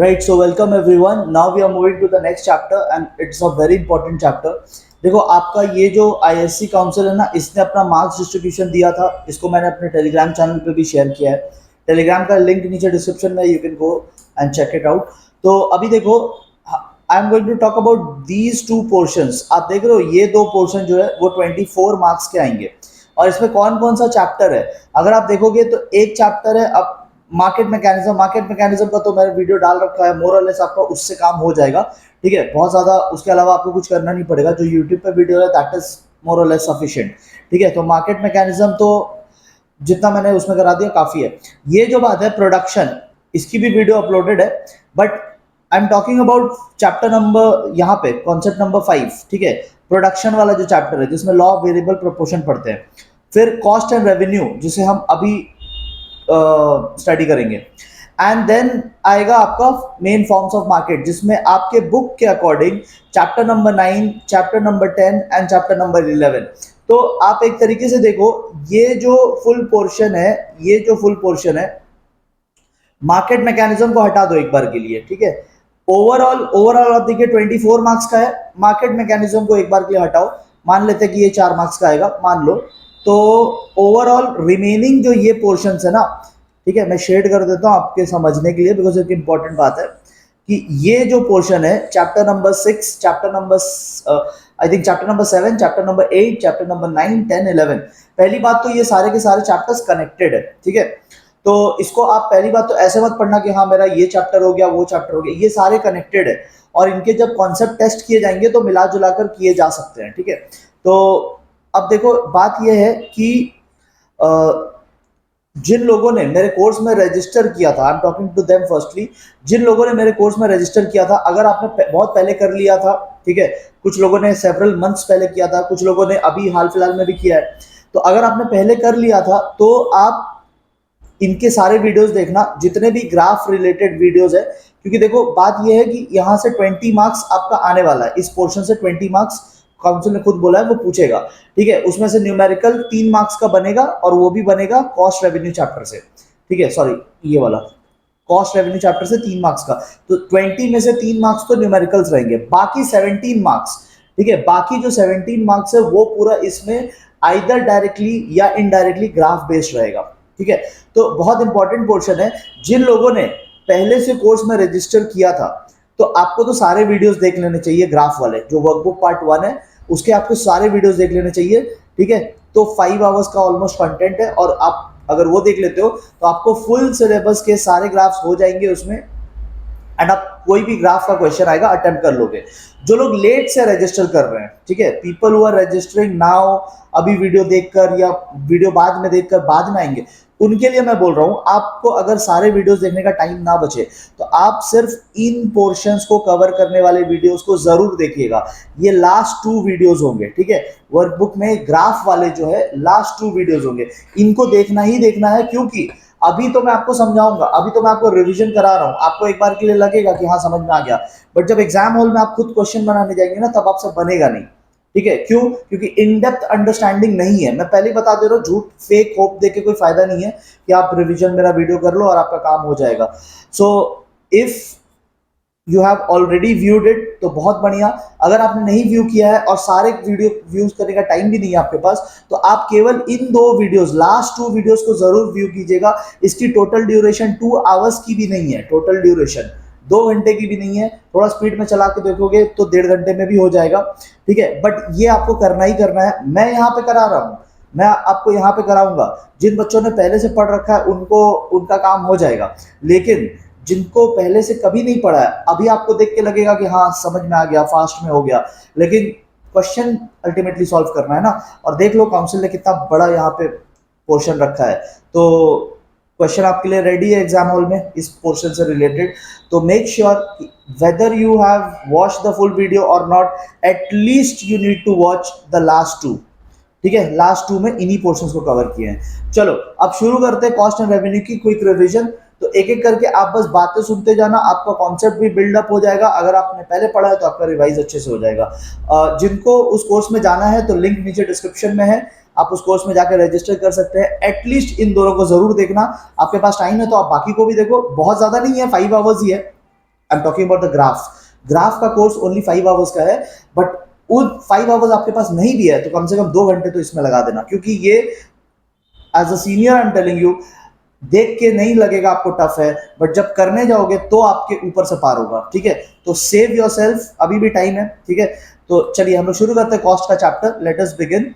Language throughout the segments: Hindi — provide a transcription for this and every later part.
Right, so welcome everyone. Now we are moving to the next chapter and it's a very important chapter. देखो आपका ये जो आईएससी काउंसिल है ना, इसने अपना मार्क्स डिस्ट्रीब्यूशन दिया था, इसको मैंने अपने टेलीग्राम चैनल पे भी शेयर किया है। टेलीग्राम का लिंक नीचे डिस्क्रिप्शन में, you can go and check it out. तो अभी देखो, I am going to talk about these two portions. आप देख रहे हो ये दो पोर्शन जो है वो 24 मार्क्स के आएंगे। और इसमें कौन कौन सा चैप्टर है, अगर आप देखोगे तो एक चैप्टर है अब मार्केट मैकेनिज्म। मार्केट मैकेनिज्म का तो मैंने वीडियो डाल रखा है, मोर और लेस आपका उससे काम हो जाएगा। ठीक है, बहुत ज़्यादा उसके अलावा आपको कुछ करना नहीं पड़ेगा। जो यूट्यूब पे वीडियो है दैट इज मोर और लेस सफिशिएंट। ठीक है, तो मार्केट मैकेनिज्म तो जितना मैंने उसमें करा दिया काफ़ी है। ये जो बात है प्रोडक्शन, इसकी भी वीडियो अपलोडेड है, but I am talking about chapter number, यहाँ पे कॉन्सेप्ट नंबर 5। ठीक है, प्रोडक्शन वाला जो चैप्टर है जिसमें लॉ ऑफ वेरिएबल प्रोपोर्शन पढ़ते हैं। फिर कॉस्ट एंड रेवेन्यू जिसे हम अभी स्टडी करेंगे। एंड देन आएगा आपका मेन फॉर्म्स ऑफ मार्केट, जिसमें आपके बुक के according chapter number 9, chapter number 10 and chapter number 11। तो आप एक तरीके से देखो, ये जो फुल पोर्शन है, ये जो फुल पोर्शन है, मार्केट मैकेनिज्म को हटा दो एक बार के लिए। ठीक है, ओवरऑल आप देखिए 24 मार्क्स का है। मार्केट मैकेनिज्म को एक बार के लिए हटाओ, मान लेते हैं कि ये 4 मार्क्स का आएगा, मान लो। तो ओवरऑल रिमेनिंग जो ये पोर्शंस है ना, ठीक है, मैं शेड कर देता हूँ आपके समझने के लिए, बिकॉज एक इंपॉर्टेंट बात है कि ये जो पोर्शन है chapter number 6, chapter number I think chapter number 7, chapter number 8, chapter number 9, 10, 11। पहली बात तो ये सारे के सारे चैप्टर्स कनेक्टेड है। ठीक है, तो इसको आप पहली बात तो ऐसे मत पढ़ना कि हाँ मेरा ये चैप्टर हो गया वो चैप्टर हो गया, ये सारे कनेक्टेड है। और इनके जब कॉन्सेप्ट टेस्ट किए जाएंगे तो मिला जुला कर किए जा सकते हैं। ठीक है, तो अब देखो बात यह है कि जिन लोगों ने मेरे कोर्स में रजिस्टर किया था, I am talking to them firstly, जिन लोगों ने मेरे कोर्स में रजिस्टर किया था, अगर आपने बहुत पहले कर लिया था, ठीक है, कुछ लोगों ने सेवरल मंथ्स पहले किया था, कुछ लोगों ने अभी हाल फिलहाल में भी किया है, तो अगर आपने पहले कर लिया था तो आप इनके सारे वीडियोस देखना, जितने भी ग्राफ रिलेटेड वीडियोस है। क्योंकि देखो बात यह है कि यहाँ से 20 मार्क्स आपका आने वाला है, इस पोर्शन से 20 मार्क्स काउंसिल ने खुद बोला है वो पूछेगा। ठीक है, उसमें से न्यूमेरिकल 3 मार्क्स का बनेगा और वो भी बनेगा कॉस्ट रेवेन्यू चैप्टर से। ठीक है, सॉरी, ये वाला कॉस्ट रेवेन्यू चैप्टर से 3 मार्क्स का, तो 20 में से 3 मार्क्स तो न्यूमेरिकल्स रहेंगे, बाकी 17 मार्क्स। ठीक है, बाकी जो 17 मार्क्स है वो पूरा इसमें आइदर डायरेक्टली या इनडायरेक्टली ग्राफ बेस्ड रहेगा। ठीक है, तो बहुत इंपॉर्टेंट पोर्शन है। जिन लोगों ने पहले से कोर्स में रजिस्टर किया था तो आपको तो सारे वीडियोस देख लेने चाहिए, ग्राफ वाले जो वर्कबुक पार्ट 1 है उसके आपको सारे वीडियोस देख लेने चाहिए। ठीक है, तो 5 आवर्स का ऑलमोस्ट कंटेंट है, और आप अगर वो देख लेते हो तो आपको फुल सिलेबस के सारे ग्राफ्स हो जाएंगे उसमें, एंड आप कोई भी ग्राफ का क्वेश्चन आएगा अटेम्प्ट कर लोगे। जो लोग लेट से रजिस्टर कर रहे हैं, ठीक है, people who are registering now, अभी वीडियो देखकर या वीडियो बाद में देखकर बाद में आएंगे, उनके लिए मैं बोल रहा हूं, आपको अगर सारे वीडियोस देखने का टाइम ना बचे तो आप सिर्फ इन पोर्शंस को कवर करने वाले वीडियोस को जरूर देखिएगा। ये लास्ट 2 वीडियोस होंगे। ठीक है, वर्कबुक में ग्राफ वाले जो है लास्ट 2 वीडियोस होंगे, इनको देखना ही देखना है। क्योंकि अभी तो मैं आपको समझाऊंगा, अभी तो मैं आपको रिवीजन करा रहा हूं, आपको एक बार के लिए लगेगा कि हाँ समझ में आ गया, बट जब एग्जाम हॉल में आप खुद क्वेश्चन बनाने जाएंगे ना तब आपसे बनेगा नहीं। ठीक है, क्यों? क्योंकि इन डेप्थ अंडरस्टैंडिंग नहीं है। मैं पहले ही बता दे रहा हूँ, झूठ फेक होप देके कोई फायदा नहीं है कि आप रिवीजन मेरा वीडियो कर लो और आपका काम हो जाएगा। So if you have already viewed it तो बहुत बढ़िया। अगर आपने नहीं व्यू किया है और सारे वीडियो व्यूज करने का टाइम भी नहीं है आपके पास, तो आप केवल इन 2 वीडियोस, लास्ट 2 वीडियोस को जरूर व्यू कीजिएगा। इसकी टोटल ड्यूरेशन 2 आवर्स की भी नहीं है, टोटल ड्यूरेशन 2 घंटे की भी नहीं है। थोड़ा स्पीड में चला के देखोगे तो 1.5 घंटे में भी हो जाएगा। ठीक है, बट ये आपको करना ही करना है। मैं यहाँ पे करा रहा हूँ, मैं आपको यहाँ पे कराऊंगा। जिन बच्चों ने पहले से पढ़ रखा है उनको उनका काम हो जाएगा, लेकिन जिनको पहले से कभी नहीं पढ़ा है, अभी आपको देख के लगेगा कि हाँ समझ में आ गया, फास्ट में हो गया, लेकिन क्वेश्चन अल्टीमेटली सॉल्व करना है ना। और देख लो काउंसिल ने कितना बड़ा यहाँ पे पोर्शन रखा है, तो क्वेश्चन आपके लिए रेडी है एग्जाम हॉल में इस पोर्शन से रिलेटेड। तो make sure whether you have watch the full video और not, at least you need to watch the last 2। ठीक है, लास्ट 2 में इन्हीं पोर्शंस को कवर किए हैं। चलो अब शुरू करते हैं कॉस्ट एंड रेवेन्यू की क्विक रिवीजन। तो एक एक करके आप बस बातें सुनते जाना, आपका कॉन्सेप्ट भी बिल्डअप हो जाएगा। अगर आपने पहले पढ़ा है तो आपका रिवाइज अच्छे से हो जाएगा। जिनको उस कोर्स में जाना है तो लिंक नीचे डिस्क्रिप्शन में है, आप उस कोर्स में जाकर रजिस्टर कर सकते हैं। एटलीस्ट इन दोनों को जरूर देखना, आपके पास टाइम है तो आप बाकी को भी देखो, बहुत ज्यादा नहीं है, 5 आवर्स ही है। आई am talking about the graph. Graph का कोर्स ओनली 5 आवर्स का है, बट उन 5 आवर्स आपके पास नहीं भी है तो कम से कम 2 घंटे तो इसमें लगा देना, क्योंकि ये as a senior I am telling you, देख के नहीं लगेगा आपको टफ है, बट जब करने जाओगे तो आपके ऊपर से पार होगा, ठीक है। तो सेव योर सेल्फ, अभी भी टाइम है, ठीक है। तो चलिए हम लोग शुरू करते हैं कॉस्ट का चैप्टर, लेट अस बिगिन।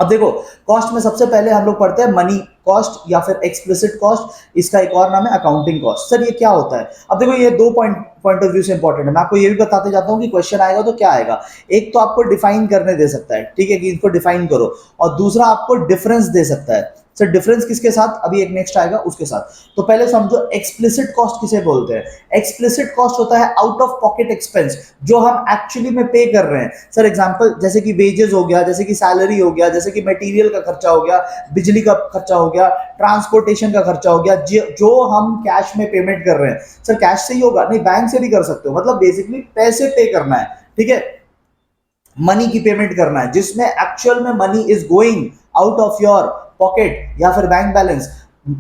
अब देखो, कॉस्ट में सबसे पहले हम लोग पढ़ते हैं मनी कॉस्ट या फिर एक्सप्लिसिट कॉस्ट, इसका एक और नाम है अकाउंटिंग कॉस्ट। सर ये क्या होता है? अब देखो ये दो पॉइंट ऑफ व्यू से इंपॉर्टेंट है, मैं आपको ये भी बताते जाता हूँ कि क्वेश्चन आएगा तो क्या आएगा। एक तो आपको डिफाइन करने दे सकता है, ठीक है, कि इनको डिफाइन करो, और दूसरा आपको डिफरेंस दे सकता है। सर डिफरेंस किसके साथ? अभी एक नेक्स्ट आएगा उसके साथ। तो पहले समझो एक्सप्लिसिट कॉस्ट किसे बोलते हैं। एक्सप्लिसिट कॉस्ट होता है आउट ऑफ पॉकेट एक्सपेंस, जो हम एक्चुअली में पे कर रहे हैं। सर एग्जांपल जैसे कि वेजेस हो गया, जैसे कि सैलरी हो गया, जैसे कि मटेरियल का खर्चा हो गया, बिजली का खर्चा हो गया, ट्रांसपोर्टेशन का खर्चा हो गया, जो हम कैश में पेमेंट कर रहे हैं। सर कैश से ही होगा? नहीं, बैंक से भी कर सकते हो, मतलब बेसिकली पैसे पे करना है, ठीक है, मनी की पेमेंट करना है, जिसमें एक्चुअल में money is going out of your pocket या फिर बैंक बैलेंस,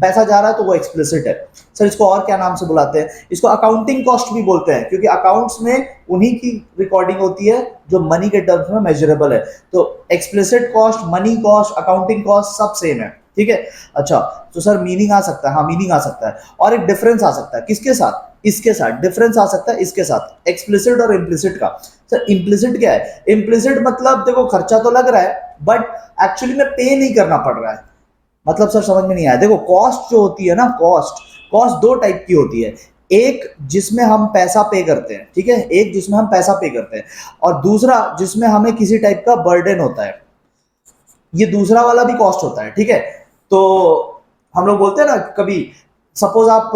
पैसा जा रहा है, तो वो एक्सप्लिसिट है। सर इसको और क्या नाम से बुलाते हैं? इसको अकाउंटिंग कॉस्ट भी बोलते हैं, क्योंकि अकाउंट्स में उन्हीं की रिकॉर्डिंग होती है जो मनी के टर्म्स में मेजरेबल है। तो explicit cost, money cost, accounting cost सब सेम है, ठीक है। अच्छा, तो सर मीनिंग आ सकता है, हाँ मीनिंग आ सकता है, और एक डिफरेंस आ सकता है, किसके साथ? इसके साथ। डिफरेंस आ सकता है इसके साथ, एक्सप्लिसिट और इम्प्लिसिट का। सर इम्प्लिसिट क्या है? इम्प्लिसिट मतलब देखो खर्चा तो लग रहा है, बट एक्चुअली में पे नहीं करना पड़ रहा है। मतलब सर समझ में नहीं आया। देखो कॉस्ट जो होती है ना, कॉस्ट कॉस्ट दो टाइप की होती है। एक जिसमें हम पैसा पे करते हैं, ठीक है, एक जिसमें हम पैसा पे करते हैं, और दूसरा जिसमें हमें किसी टाइप का बर्डन होता है, ये दूसरा वाला भी कॉस्ट होता है, ठीक है। तो हम लोग बोलते हैं ना कभी, सपोज आप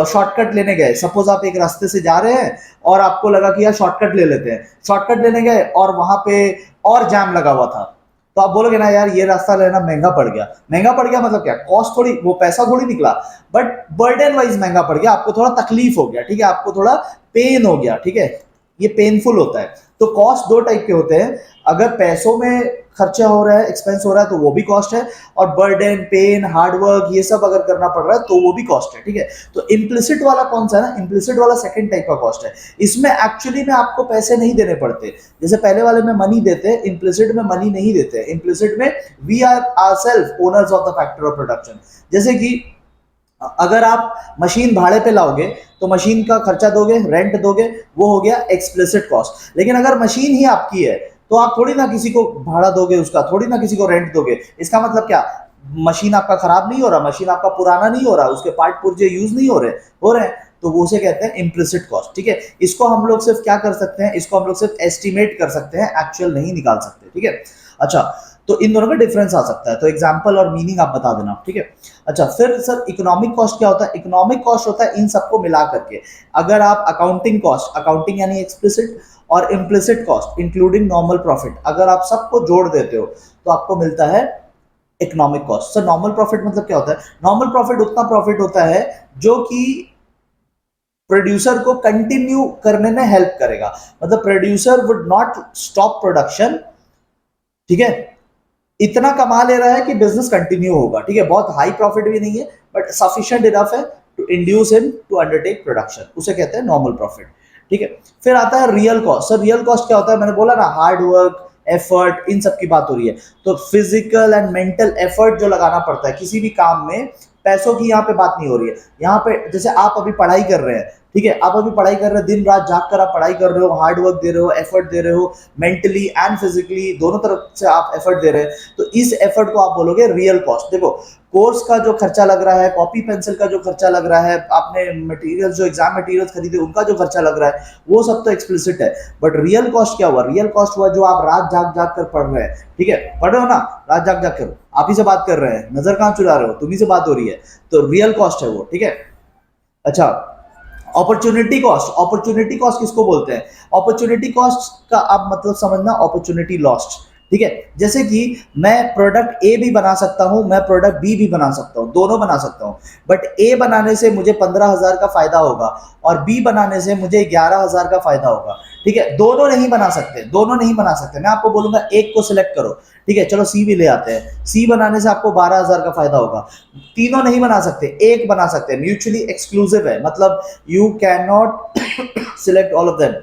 शॉर्टकट लेने गए, सपोज आप एक रास्ते से जा रहे हैं और आपको लगा कि यार शॉर्टकट ले लेते हैं, शॉर्टकट लेने गए और वहां पे और जाम लगा हुआ था, तो आप बोलोगे ना यार ये रास्ता लेना महंगा पड़ गया। महंगा पड़ गया मतलब क्या? कॉस्ट थोड़ी, वो पैसा थोड़ी निकला, बट बर्डन वाइज महंगा पड़ गया, आपको थोड़ा तकलीफ हो गया, ठीक है, आपको थोड़ा पेन हो गया, ठीक है, ये पेनफुल होता है। तो कॉस्ट दो टाइप के होते हैं, अगर पैसों में खर्चा हो रहा है, एक्सपेंस हो रहा है, तो वो भी कॉस्ट है, और बर्डन, पेन, हार्डवर्क ये सब अगर करना पड़ रहा है तो वो भी कॉस्ट है, ठीक है। तो इम्प्लिसिट वाला कौन सा है ना? इम्प्लिसिट वाला सेकंड टाइप का कॉस्ट है। इसमें एक्चुअली में आपको पैसे नहीं देने पड़ते, जैसे पहले वाले में मनी देते हैं, इम्प्लिसिट में मनी नहीं देते। इम्प्लिसिट में we are ourselves owners of the factor of production. जैसे कि अगर आप मशीन भाड़े पे लाओगे तो मशीन का खर्चा दोगे, रेंट दोगे, वो हो गया एक्सप्लिसिट कॉस्ट। लेकिन अगर मशीन ही आपकी है तो आप थोड़ी ना किसी को भाड़ा दोगे, उसका थोड़ी ना किसी को रेंट दोगे। इसका मतलब क्या? मशीन आपका खराब नहीं हो रहा, मशीन आपका पुराना नहीं हो रहा, उसके पार्ट पुर्जे यूज नहीं हो रहे हैं, तो वो उसे कहते हैं इम्प्लिसिट कॉस्ट, ठीक है। इसको हम लोग सिर्फ क्या कर सकते हैं? इसको हम लोग सिर्फ एस्टिमेट कर सकते हैं, एक्चुअल नहीं निकाल सकते, ठीक है। अच्छा, तो इन दोनों का डिफरेंस आ सकता है, तो एग्जाम्पल और मीनिंग आप बता देना, ठीक है। अच्छा, फिर सर इकोनॉमिक कॉस्ट क्या होता है? इकोनॉमिक कॉस्ट होता है इन सबको मिला करके। अगर आप अकाउंटिंग कॉस्ट, अकाउंटिंग यानी एक्सप्लिसिट, और implicit cost including normal profit, अगर आप सबको जोड़ देते हो तो आपको मिलता है economic cost. Sir normal profit मतलब क्या होता है? नॉर्मल प्रॉफिट उतना प्रॉफिट होता है जो कि प्रोड्यूसर को कंटिन्यू करने में हेल्प करेगा, मतलब producer would not stop production, ठीक है, इतना कमा ले रहा है कि बिजनेस कंटिन्यू होगा, ठीक है, बहुत हाई प्रॉफिट भी नहीं है बट सफिशिएंट इनफ है to induce him to undertake production, उसे कहते हैं नॉर्मल प्रॉफिट, ठीक है। फिर आता है real cost. Sir real cost क्या होता है? मैंने बोला ना, हार्ड वर्क, एफर्ट, इन सब की बात हो रही है। तो फिजिकल एंड मेंटल एफर्ट जो लगाना पड़ता है किसी भी काम में, पैसों की यहाँ पे बात नहीं हो रही है। यहाँ पे जैसे आप अभी पढ़ाई कर रहे हैं, ठीक है, आप अभी पढ़ाई कर रहे हैं, दिन रात जाग कर आप पढ़ाई कर रहे हो, हार्ड वर्क दे रहे हो, एफर्ट दे रहे हो, मेंटली एंड फिजिकली दोनों तरफ से आप एफर्ट दे रहे हैं, तो इस एफर्ट को आप बोलोगे रियल कॉस्ट। देखो कोर्स का जो खर्चा लग रहा है, कॉपी पेंसिल का जो खर्चा लग रहा है, आपने मटेरियल जो एग्जाम मटेरियल्स खरीदे उनका जो खर्चा लग रहा है, वो सब तो एक्सप्लिसिट है। बट रियल कॉस्ट क्या हुआ? रियल कॉस्ट हुआ जो आप रात जाग जाग कर पढ़ रहे हैं, ठीक है, पढ़ रहे हो ना, रात जाग जाग कर आप ही से बात कर रहे हैं, नजर कहाँ चुरा रहे हो, तुम्ही से बात हो रही है, तो रियल कॉस्ट है वो, ठीक है। अच्छा, अपॉर्चुनिटी कॉस्ट। अपॉर्चुनिटी कॉस्ट किसको बोलते हैं? अपॉर्चुनिटी कॉस्ट का आप मतलब समझना, अपॉर्चुनिटी लॉस्ट, ठीक है। जैसे कि मैं प्रोडक्ट ए भी बना सकता हूं, मैं प्रोडक्ट बी भी बना सकता हूं, दोनों बना सकता हूं, बट ए बनाने से मुझे 15,000 का फायदा होगा और बी बनाने से मुझे 11,000 का फायदा होगा, ठीक है। दोनों नहीं बना सकते, दोनों नहीं बना सकते। मैं आपको बोलूंगा एक को सिलेक्ट करो, ठीक है, चलो सी भी ले आते हैं, सी बनाने से आपको 12,000 का फायदा होगा। तीनों नहीं बना सकते, एक बना सकते हैं, म्यूचुअली एक्सक्लूसिव है, मतलब you can not select all of them,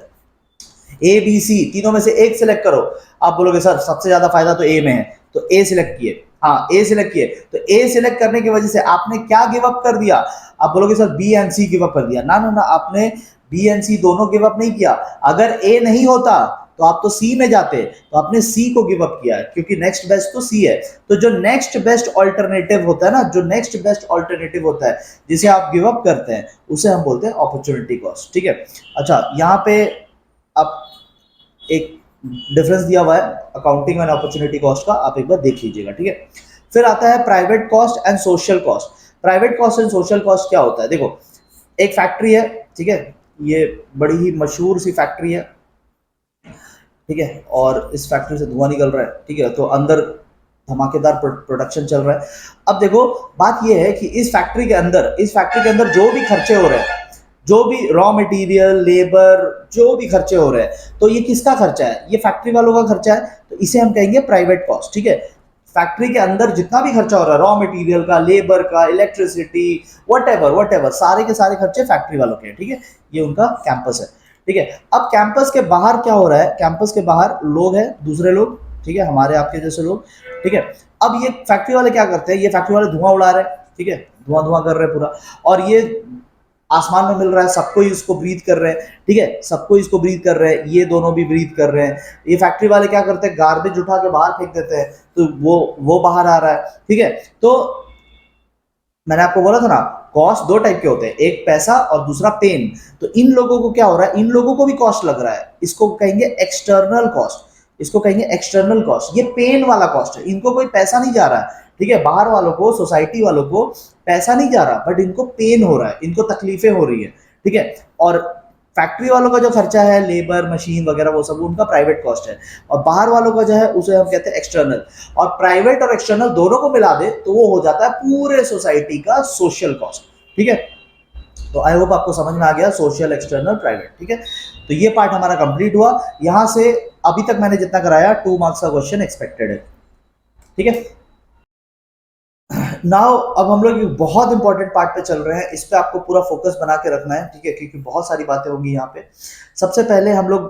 A B C तीनों में से एक सिलेक्ट करो। आप बोलोगे सर सबसे ज्यादा फायदा तो ए में है, तो ए सिलेक्ट किए, हाँ ए सिलेक्ट किए, तो ए सिलेक्ट करने की वजह से आपने क्या गिव अप कर दिया? आप बोलोगे sir B and C give up कर दिया। ना ना ना, आपने बी एंड सी दोनों गिव अप नहीं किया। अगर ए नहीं होता तो आप तो सी में जाते, तो आपने सी को गिव अप किया, क्योंकि नेक्स्ट बेस्ट तो सी है। तो जो नेक्स्ट बेस्ट ऑल्टरनेटिव होता है ना, जो नेक्स्ट बेस्ट ऑल्टरनेटिव होता है जिसे आप गिव अप करते हैं, उसे हम बोलते हैं अपॉर्चुनिटी कॉस्ट, ठीक है। अच्छा, यहाँ पे अब एक डिफरेंस दिया हुआ है अकाउंटिंग एंड अपॉर्चुनिटी कॉस्ट का, आप एक बार देख लीजिएगा, ठीक है। फिर आता है private cost and social cost. Private cost and social cost क्या होता है? देखो, एक फैक्ट्री है, ठीक है, ये बड़ी ही मशहूर सी फैक्ट्री है, ठीक है, और इस फैक्ट्री से धुआं निकल रहा है, ठीक है, तो अंदर धमाकेदार प्रोडक्शन चल रहा है। अब देखो, बात ये है कि इस फैक्ट्री के अंदर जो भी खर्चे हो रहे हैं, जो भी रॉ मटेरियल, लेबर, जो भी खर्चे हो रहे हैं, तो ये किसका खर्चा है? ये फैक्ट्री वालों का खर्चा है, तो इसे हम कहेंगे प्राइवेट कॉस्ट, ठीक है। फैक्ट्री के अंदर जितना भी खर्चा हो रहा है, रॉ मटेरियल का, लेबर का, इलेक्ट्रिसिटी, वट एवर सारे के सारे खर्चे फैक्ट्री वालों के हैं, ठीक है। ये उनका कैंपस है, ठीक है। अब कैंपस के बाहर क्या हो रहा है? कैंपस के बाहर लोग हैं, दूसरे लोग, ठीक है, हमारे आपके जैसे लोग, ठीक है। अब ये फैक्ट्री वाले क्या करते हैं? ये फैक्ट्री वाले धुआं उड़ा रहे हैं, ठीक है, धुआं धुआं कर रहे हैं पूरा, और ये आसमान में मिल रहा है, सबको ही उसको ब्रीथ कर रहे हैं, ठीक है, सबको इसको ब्रीथ कर रहे हैं, ये दोनों भी ब्रीथ कर रहे हैं। ये फैक्ट्री वाले क्या करते हैं? गार्बेज उठा के बाहर फेंक देते हैं, तो वो बाहर आ रहा है, ठीक है। तो मैंने आपको बोला था ना, कॉस्ट दो टाइप के होते हैं, एक पैसा और दूसरा पेन। तो इन लोगों को क्या हो रहा है? इन लोगों को भी कॉस्ट लग रहा है, इसको कहेंगे एक्सटर्नल कॉस्ट, इसको कहेंगे एक्सटर्नल कॉस्ट। ये पेन वाला कॉस्ट है, इनको कोई पैसा नहीं जा रहा है, ठीक है, बाहर वालों को, सोसाइटी वालों को पैसा नहीं जा रहा, बट इनको पेन हो रहा है, इनको तकलीफें हो रही है, ठीक है। और फैक्ट्री वालों का जो खर्चा है, लेबर, मशीन वगैरह, वो सब उनका प्राइवेट कॉस्ट है, और बाहर वालों का जो है उसे हम कहते हैं एक्सटर्नल। और प्राइवेट और एक्सटर्नल दोनों को मिला दे तो वो हो जाता है पूरे सोसाइटी का सोशल कॉस्ट, ठीक है। तो आई होप आपको समझ में आ गया, सोशल, एक्सटर्नल, प्राइवेट, ठीक है। तो ये पार्ट हमारा कंप्लीट हुआ। यहां से अभी तक मैंने जितना कराया 2 मार्क्स का क्वेश्चन एक्सपेक्टेड है, ठीक है। नाउ अब हम लोग एक बहुत इंपॉर्टेंट पार्ट पे चल रहे हैं, इस पे आपको पूरा फोकस बना के रखना है, ठीक है, क्योंकि बहुत सारी बातें होंगी यहाँ पे। सबसे पहले हम लोग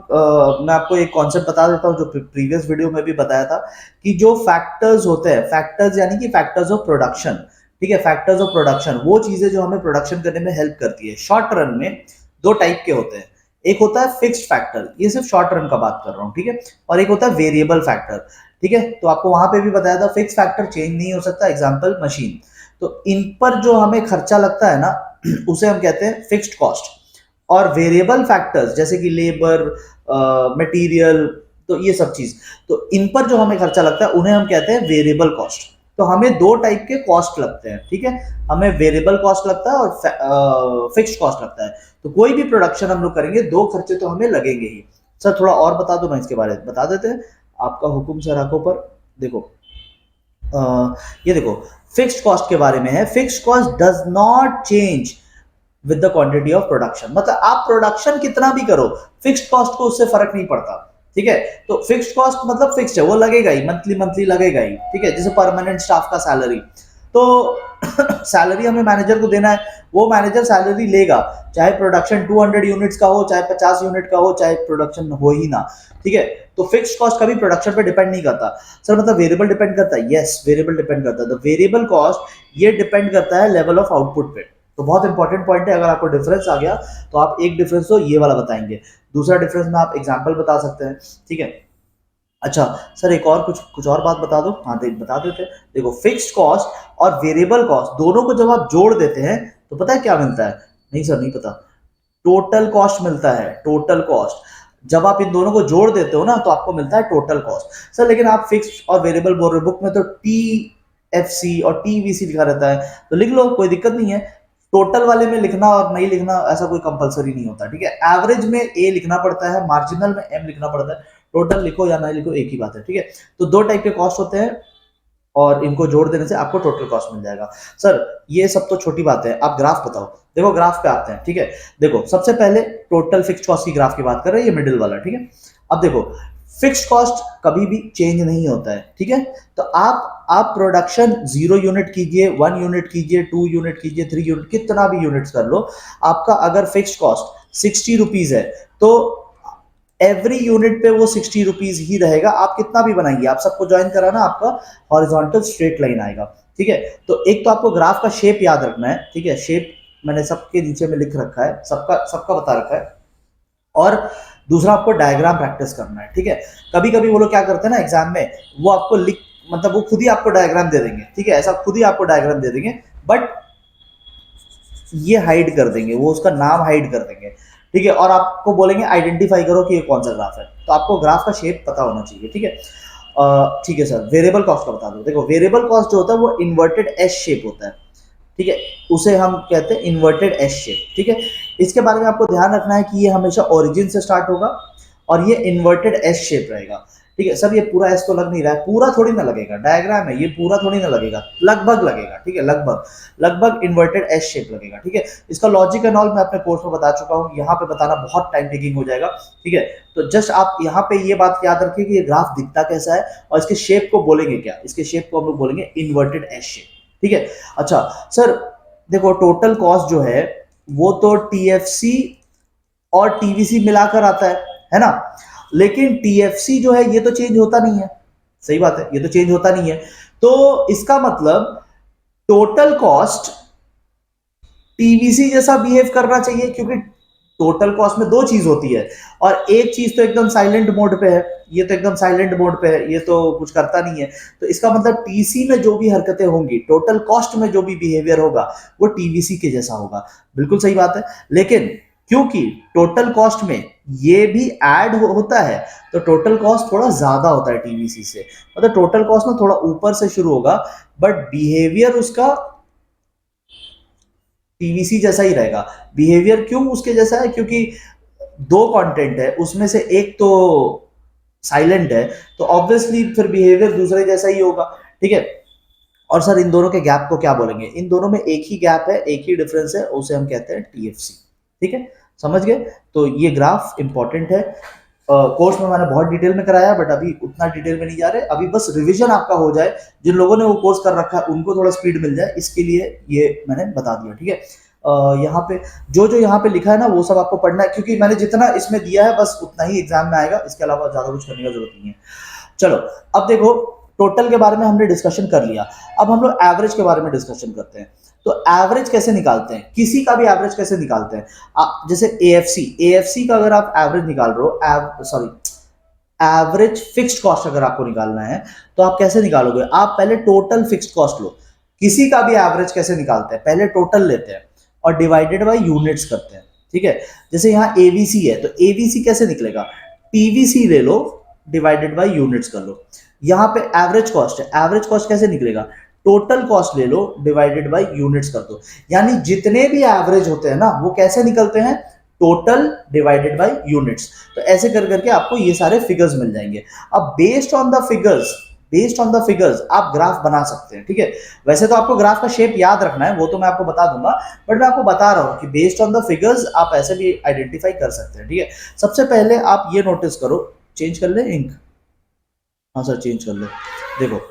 मैं आपको एक कॉन्सेप्ट बता देता हूँ जो प्रीवियस वीडियो में भी बताया था, कि जो फैक्टर्स होते हैं, फैक्टर्स यानी कि फैक्टर्स ऑफ प्रोडक्शन, ठीक है, फैक्टर्स ऑफ प्रोडक्शन, वो चीजें जो हमें प्रोडक्शन करने में हेल्प करती है। शॉर्ट रन में दो टाइप के होते हैं, एक होता है फिक्स्ड फैक्टर, ये सिर्फ शॉर्ट रन का बात कर रहा हूँ, ठीक है, और एक होता है वेरिएबल फैक्टर, ठीक है। तो आपको वहां पे भी बताया था फिक्स फैक्टर चेंज नहीं हो सकता, एग्जांपल मशीन। तो इन पर जो हमें खर्चा लगता है ना, उसे हम कहते हैं फिक्स्ड कॉस्ट। और वेरिएबल फैक्टर्स जैसे कि लेबर, मटेरियल, तो ये सब चीज, तो इन पर जो हमें खर्चा लगता है उन्हें हम कहते हैं वेरिएबल कॉस्ट। तो हमें दो टाइप के कॉस्ट लगते हैं, ठीक है, हमें वेरिएबल कॉस्ट लगता है और फिक्स्ड कॉस्ट लगता है। तो कोई भी प्रोडक्शन हम लोग करेंगे, दो खर्चे तो हमें लगेंगे ही। सर थोड़ा और बता दो ना, इसके बारे में बता देते हैं, आपका हुक्म सर आंखों पर। देखो ये देखो, फिक्स्ड कॉस्ट के बारे में है, fixed cost does not change with the quantity of production. मतलब आप प्रोडक्शन कितना भी करो, फिक्स्ड कॉस्ट को उससे फर्क नहीं पड़ता, ठीक है। तो फिक्स्ड कॉस्ट मतलब फिक्स्ड है, वो लगेगा ही, मंथली मंथली लगेगा ही, ठीक है। जैसे परमानेंट स्टाफ का सैलरी, तो सैलरी हमें मैनेजर को देना है, वो मैनेजर सैलरी लेगा, चाहे प्रोडक्शन 200 यूनिट्स का हो, चाहे 50 यूनिट का हो, चाहे प्रोडक्शन हो ही ना, ठीक है। तो फिक्स्ड कॉस्ट कभी प्रोडक्शन पे डिपेंड नहीं करता। सर मतलब वेरिएबल डिपेंड करता है? यस, वेरिएबल डिपेंड करता है। द वेरिएबल कॉस्ट ये डिपेंड करता है लेवल ऑफ आउटपुट पे। तो बहुत इंपॉर्टेंट पॉइंट है, अगर आपको डिफरेंस आ गया तो आप एक डिफरेंस तो ये वाला बताएंगे, दूसरा डिफरेंस में आप एग्जांपल बता सकते हैं, ठीक है। अच्छा सर एक और कुछ और बात बता दो। हाँ बता देते हैं। देखो फिक्स्ड कॉस्ट और वेरिएबल कॉस्ट दोनों को जब आप जोड़ देते हैं तो पता है क्या मिलता है? नहीं सर नहीं पता। टोटल कॉस्ट मिलता है, टोटल कॉस्ट। जब आप इन दोनों को जोड़ देते हो ना तो आपको मिलता है टोटल कॉस्ट। सर लेकिन आप फिक्स्ड और वेरिएबल बोल रहे हो, बुक में तो TFC और TVC लिखा रहता है, तो लिख लो, कोई दिक्कत नहीं है। टोटल वाले में लिखना और नहीं लिखना ऐसा कोई कंपलसरी नहीं होता, ठीक है। एवरेज में A लिखना पड़ता है, मार्जिनल में M लिखना पड़ता है, टोटल लिखो या नहीं लिखो एक ही बात है, ठीक है। तो दो टाइप के कॉस्ट होते हैं और इनको जोड़ देने से आपको टोटल कॉस्ट मिल जाएगा। सर ये सब तो छोटी बात है, आप ग्राफ बताओ। देखो ग्राफ पे आते हैं, ठीक है। देखो सबसे पहले टोटल फिक्स्ड कॉस्ट की ग्राफ की बात कर रहे हैं, ये मिडिल वाला, ठीक है। अब देखो फिक्स्ड कॉस्ट कभी भी चेंज नहीं होता है, ठीक है। तो आप प्रोडक्शन 0 यूनिट कीजिए, 1 यूनिट कीजिए, 2 यूनिट कीजिए, 3 यूनिट, कितना भी यूनिट्स कर लो, आपका अगर फिक्स्ड कॉस्ट ₹60 है, तो एवरी यूनिट पे वो ₹60 ही रहेगा। आप कितना भी बनाइए, आप सबको ज्वाइन कराना, आपका हॉरिजॉन्टल स्ट्रेट लाइन आएगा। ठीक है, तो एक तो आपको ग्राफ का शेप याद रखना है। ठीक है, शेप मैंने सबके नीचे में लिख रखा है, सबका सबका बता रखा है। और दूसरा आपको डायग्राम प्रैक्टिस करना है। ठीक है, कभी कभी वो लोग क्या करते हैं ना एग्जाम में, वो आपको लिख मतलब वो खुद ही आपको डायग्राम दे देंगे। ठीक है, ऐसा खुद ही आपको डायग्राम दे देंगे, बट ये हाइड कर देंगे, वो उसका नाम हाइड कर देंगे। ठीक है, और आपको बोलेंगे आइडेंटिफाई करो कि ये कौन सा ग्राफ है। तो आपको ग्राफ का शेप पता होना चाहिए। ठीक है, ठीक है सर, वेरिएबल कॉस्ट का बता दो। देखो, वेरिएबल कॉस्ट जो होता है वो इन्वर्टेड एस शेप होता है। ठीक है, उसे हम कहते हैं इन्वर्टेड एस शेप। ठीक है, इसके बारे में आपको ध्यान रखना है कि ये हमेशा ओरिजिन से स्टार्ट होगा और ये इन्वर्टेड एस शेप रहेगा। ठीक है सर, ये पूरा एस तो लग नहीं रहा है, पूरा थोड़ी ना लगेगा, डायग्राम है ये, पूरा थोड़ी ना लगेगा, लगभग लगेगा। ठीक है, लगभग लगभग इन्वर्टेड एस शेप लगेगा। ठीक है, इसका लॉजिक एंड ऑल मैं अपने कोर्स में बता चुका हूँ, यहाँ पे बताना बहुत टाइम टेकिंग हो जाएगा। ठीक है, तो जस्ट आप यहाँ पे ये बात याद रखिए कि ये ग्राफ दिखता कैसा है और इसके शेप को बोलेंगे क्या, इसके शेप को हम लोग बोलेंगे इन्वर्टेड एस शेप। ठीक है, अच्छा सर देखो, टोटल कॉस्ट जो है वो तो टीएफसी और टीवीसी मिलाकर आता है ना, लेकिन टीएफसी जो है ये तो चेंज होता नहीं है। सही बात है, ये तो चेंज होता नहीं है। तो इसका मतलब टोटल कॉस्ट टीवीसी जैसा बिहेव करना चाहिए, क्योंकि टोटल कॉस्ट में दो चीज होती है और एक चीज तो एकदम साइलेंट मोड पे है, ये तो एकदम साइलेंट मोड पे है, ये तो कुछ करता नहीं है। तो इसका मतलब टीसी में जो भी हरकतें होंगी, टोटल कॉस्ट में जो भी बिहेवियर होगा, वो टीवीसी के जैसा होगा। बिल्कुल सही बात है, लेकिन क्योंकि टोटल कॉस्ट में ये भी ऐड होता है, तो टोटल कॉस्ट थोड़ा ज्यादा होता है टीवीसी से। मतलब टोटल कॉस्ट ना थोड़ा ऊपर से शुरू होगा, बट बिहेवियर उसका टीवीसी जैसा ही रहेगा। बिहेवियर क्यों उसके जैसा है, क्योंकि दो कंटेंट है, उसमें से एक तो साइलेंट है, तो ऑब्वियसली फिर बिहेवियर दूसरे जैसा ही होगा। ठीक है, और सर इन दोनों के गैप को क्या बोलेंगे, इन दोनों में एक ही गैप है, एक ही डिफरेंस है, उसे हम कहते हैं टीएफसी। ठीक है, समझ गए। तो ये ग्राफ इंपॉर्टेंट है। कोर्स में मैंने बहुत डिटेल में कराया, बट अभी उतना डिटेल में नहीं जा रहे, अभी बस रिवीजन आपका हो जाए। जिन लोगों ने वो कोर्स कर रखा है उनको थोड़ा स्पीड मिल जाए, इसके लिए ये मैंने बता दिया। ठीक है, यहाँ पे जो जो यहाँ पे लिखा है ना वो सब आपको पढ़ना है, क्योंकि मैंने जितना इसमें दिया है बस उतना ही एग्जाम में आएगा, इसके अलावा ज्यादा कुछ करने की जरूरत नहीं है। चलो, अब देखो, टोटल के बारे में हमने डिस्कशन कर लिया, अब हम लोग एवरेज के बारे में डिस्कशन करते हैं। तो एवरेज कैसे निकालते हैं, किसी का भी एवरेज कैसे निकालते हैं। जैसे एएफसी, एएफसी का अगर आप एवरेज निकाल रहे हो, सॉरी एवरेज फिक्स्ड कॉस्ट अगर आपको निकालना है, तो आप कैसे निकालोगे, आप पहले टोटल फिक्स्ड कॉस्ट लो। किसी का भी एवरेज कैसे निकालते हैं, पहले टोटल लेते हैं और डिवाइडेड बाय यूनिट्स करते हैं। ठीक है, जैसे यहाँ एवीसी है, तो एवीसी कैसे निकलेगा, टीवीसी ले लो डिवाइडेड बाय यूनिट्स कर लो। यहाँ पे एवरेज कॉस्ट है, एवरेज कॉस्ट कैसे निकलेगा, टोटल कॉस्ट ले लो डिवाइडेड बाय यूनिट्स कर दो। यानी जितने भी एवरेज होते हैं ना वो कैसे निकलते हैं, टोटल डिवाइडेड बाय यूनिट्स। तो ऐसे कर करके आपको ये सारे फिगर्स मिल जाएंगे। अब based on the figures, based on the figures आप ग्राफ बना सकते हैं। ठीक है, वैसे तो आपको ग्राफ का शेप याद रखना है, वो तो मैं आपको बता दूंगा, बट मैं आपको बता रहा हूं कि बेस्ड ऑन द फिगर्स आप ऐसे भी आइडेंटिफाई कर सकते हैं। ठीक है, सबसे पहले आप ये नोटिस करो, चेंज कर ले इंक, हाँ सर चेंज कर ले। देखो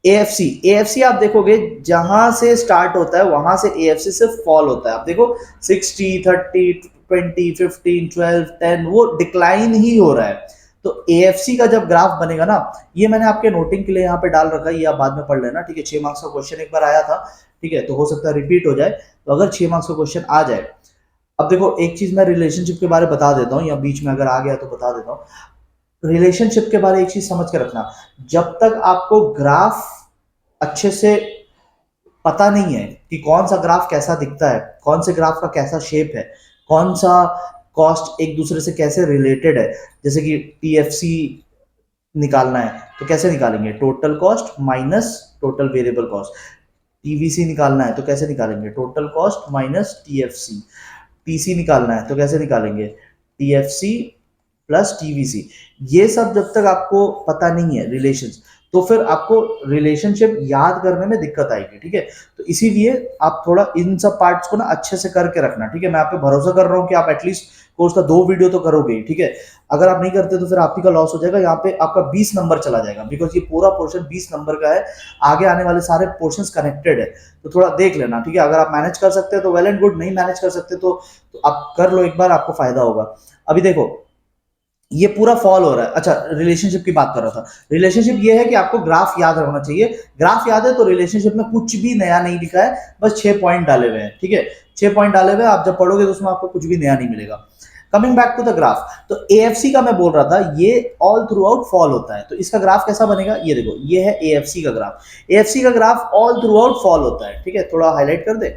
एएफसी, एएफसी आप देखोगे जहां से स्टार्ट होता है वहां से एएफसी से फॉल होता है। आप देखो 60, 30, 20, 15, 12, 10 वो डिक्लाइन ही हो रहा है। तो एएफसी का जब ग्राफ बनेगा ना, ये मैंने आपके नोटिंग के लिए यहाँ पे डाल रखा है, ये आप बाद में पढ़ लेना। ठीक है, 6 मार्क्स का क्वेश्चन एक बार आया था। ठीक है, तो हो सकता है रिपीट हो जाए, तो अगर 6 मार्क्स का क्वेश्चन आ जाए। अब देखो एक चीज मैं रिलेशनशिप के बारे में बता देता हूँ, या बीच में अगर आ गया तो बता देता हूँ। रिलेशनशिप के बारे में एक चीज समझ के रखना, जब तक आपको ग्राफ अच्छे से पता नहीं है कि कौन सा ग्राफ कैसा दिखता है, कौन से ग्राफ का कैसा शेप है, कौन सा कॉस्ट एक दूसरे से कैसे रिलेटेड है, जैसे कि टीएफसी निकालना है तो कैसे निकालेंगे, total cost minus total variable cost. TVC निकालना है तो कैसे निकालेंगे, total cost minus TFC. TC निकालना है तो कैसे निकालेंगे, टीएफसी प्लस टीवीसी। ये सब जब तक आपको पता नहीं है रिलेशंस, तो फिर आपको रिलेशनशिप याद करने में दिक्कत आएगी, ठीक है। तो इसीलिए आप थोड़ा इन सब पार्ट्स को ना अच्छे से करके रखना, ठीक है। मैं आप पे भरोसा कर रहा हूँ कि आप एटलीस्ट कोर्स का 2 वीडियो तो करोगे ही, ठीक है। अगर आप नहीं करते तो फिर आप ही का लॉस हो जाएगा, यहाँ पे आपका 20 नंबर चला जाएगा, बिकॉज ये पूरा पोर्शन 20 नंबर का है। आगे आने वाले सारे पोर्शंस कनेक्टेड है, तो थोड़ा देख लेना, ठीक है। अगर आप मैनेज कर सकते हैं तो वेल एंड गुड, नहीं मैनेज कर सकते तो आप कर लो एक बार, आपको फायदा होगा। अभी देखो ये पूरा फॉल हो रहा है। अच्छा, रिलेशनशिप की बात कर रहा था। रिलेशनशिप ये है कि आपको ग्राफ याद रखना चाहिए। ग्राफ याद है तो रिलेशनशिप में कुछ भी नया नहीं लिखा है, बस 6 पॉइंट डाले हुए हैं, ठीक है। 6 पॉइंट डाले हुए हैं, आप जब पढ़ोगे तो उसमें आपको कुछ भी नया नहीं मिलेगा। Coming back to the graph, तो एएफसी का मैं बोल रहा था, ये ऑल थ्रू आउट फॉल होता है। तो इसका ग्राफ कैसा बनेगा, ये देखो, ये है एएफसी का ग्राफ। एएफसी का graph all through out fall होता है, ठीक है। थोड़ा हाईलाइट कर दे,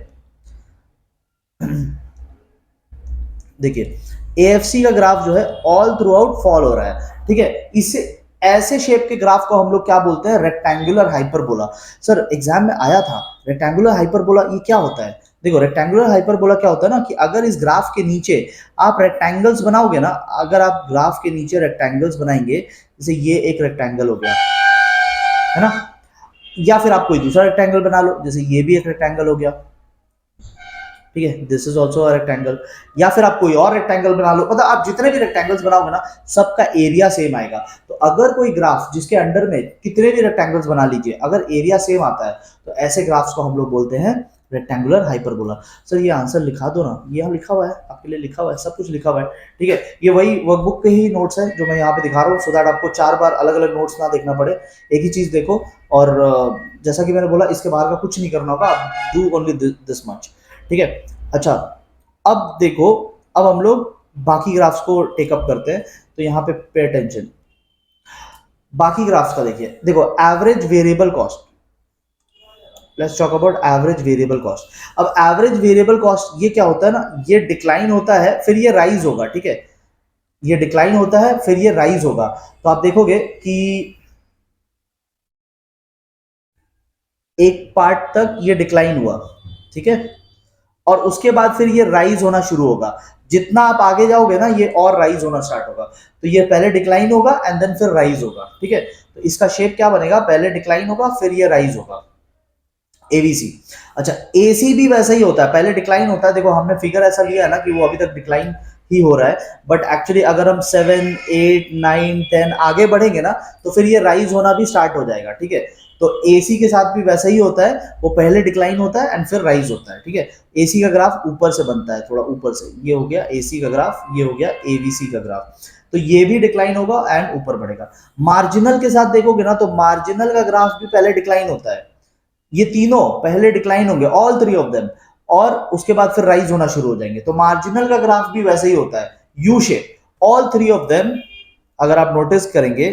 देखिए एएफसी का ग्राफ जो है ऑल थ्रू आउट फॉल हो रहा है, ठीक है। इससे ऐसे शेप के ग्राफ को हम लोग क्या बोलते हैं, रेक्टेंगुलर हाइपरबोला। सर एग्जाम में आया था, रेक्टेंगुलर हाइपरबोला ये क्या होता है। देखो रेक्टेंगुलर हाइपरबोला क्या होता है ना, कि अगर इस ग्राफ के नीचे आप रेक्टेंगल्स बनाओगे ना, अगर आप ग्राफ के नीचे रेक्टेंगल्स बनाएंगे, जैसे ये एक रेक्टेंगल हो गया, है ना, या फिर आप कोई दूसरा रेक्टेंगल बना लो, जैसे ये भी एक रेक्टेंगल हो गया, ठीक है, this is also a rectangle, या फिर आप कोई और रेक्टेंगल बना लो। मतलब आप जितने भी रेक्टेंगल्स बनाओगे ना, सबका एरिया सेम आएगा। तो अगर कोई ग्राफ जिसके अंडर में कितने भी रेक्टेंगल्स बना लीजिए, अगर एरिया सेम आता है, तो ऐसे ग्राफ्स को हम लोग बोलते हैं रेक्टेंगुलर हाइपरबोला। सर ये आंसर लिखा दो ना, ये यहाँ लिखा हुआ है, आपके लिए लिखा हुआ है, सब कुछ लिखा हुआ है, ठीक है। ये वही वर्कबुक के ही नोट्स है जो मैं यहाँ पे दिखा रहा हूँ, सो दैट आपको 4 बार अलग अलग नोट्स ना देखना पड़े, एक ही चीज देखो। और जैसा कि मैंने बोला, इसके बाहर का कुछ नहीं करना होगा, डू ओनली दिस मच, ठीक है। अच्छा, अब देखो, अब हम लोग बाकी ग्राफ्स को टेकअप करते हैं, तो यहाँ पे पे अटेंशन। बाकी ग्राफ्स का देखिए, देखो average variable cost, let's talk about average variable cost. अब एवरेज वेरिएबल कॉस्ट ये क्या होता है ना, ये डिक्लाइन होता है फिर ये राइज होगा, ठीक है। ये डिक्लाइन होता है फिर ये राइज होगा। तो आप देखोगे कि एक पार्ट तक ये डिक्लाइन हुआ, ठीक है, और उसके बाद फिर ये राइज होना शुरू होगा। जितना आप आगे जाओगे ना, ये और राइज होना स्टार्ट होगा। तो ये पहले डिक्लाइन होगा एंड देन फिर राइज होगा, ठीक है। तो इसका शेप क्या बनेगा, पहले डिक्लाइन होगा फिर ये राइज होगा, एवीसी। अच्छा, एसी भी वैसा ही होता है, पहले डिक्लाइन होता है। देखो हमने फिगर ऐसा लिया है ना कि वो अभी तक डिक्लाइन ही हो रहा है, बट एक्चुअली अगर हम 7, 8, 9, 10 आगे बढ़ेंगे ना, तो फिर ये राइज होना भी स्टार्ट हो जाएगा, ठीक है। तो एसी के साथ भी वैसा ही होता है, वो पहले डिक्लाइन होता है एंड फिर राइज होता है, ठीक है। एसी का ग्राफ ऊपर से बनता है, थोड़ा ऊपर से, ये हो गया एसी का ग्राफ, ये हो गया एवीसी का ग्राफ। तो ये भी डिक्लाइन होगा एंड ऊपर बढ़ेगा। मार्जिनल के साथ देखोगे ना, तो मार्जिनल का ग्राफ भी पहले डिक्लाइन होता है। ये तीनों पहले डिक्लाइन होंगे, ऑल 3 ऑफ देम, और उसके बाद फिर राइज होना शुरू हो जाएंगे। तो मार्जिनल का ग्राफ भी वैसे ही होता है, U shape, all 3 of them. अगर आप नोटिस करेंगे,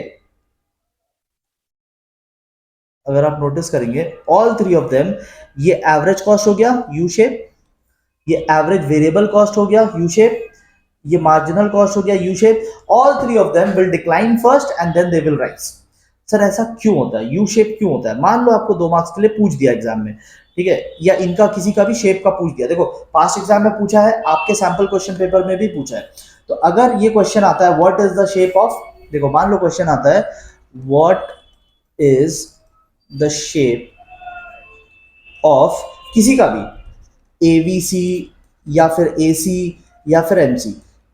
अगर आप नोटिस करेंगे ऑल 3 ऑफ देम, ये एवरेज कॉस्ट हो गया यू शेप, ये एवरेज वेरिएबल कॉस्ट हो गया यू शेप, ये मार्जिनल कॉस्ट हो गया U shape. All 3 of them will decline first and then they will rise. Sir ऐसा क्यों होता है, यू शेप क्यों होता है। मान लो आपको 2 मार्क्स के लिए पूछ दिया एग्जाम में, ठीक है, या इनका किसी का भी शेप का पूछ दिया। देखो पास्ट एग्जाम में पूछा है, आपके सैंपल क्वेश्चन पेपर में भी पूछा है। तो अगर ये क्वेश्चन आता है, what is the shape of, देखो मान लो क्वेश्चन आता है, what is the shape of किसी का भी, एवीसी या फिर एसी या फिर एमसी,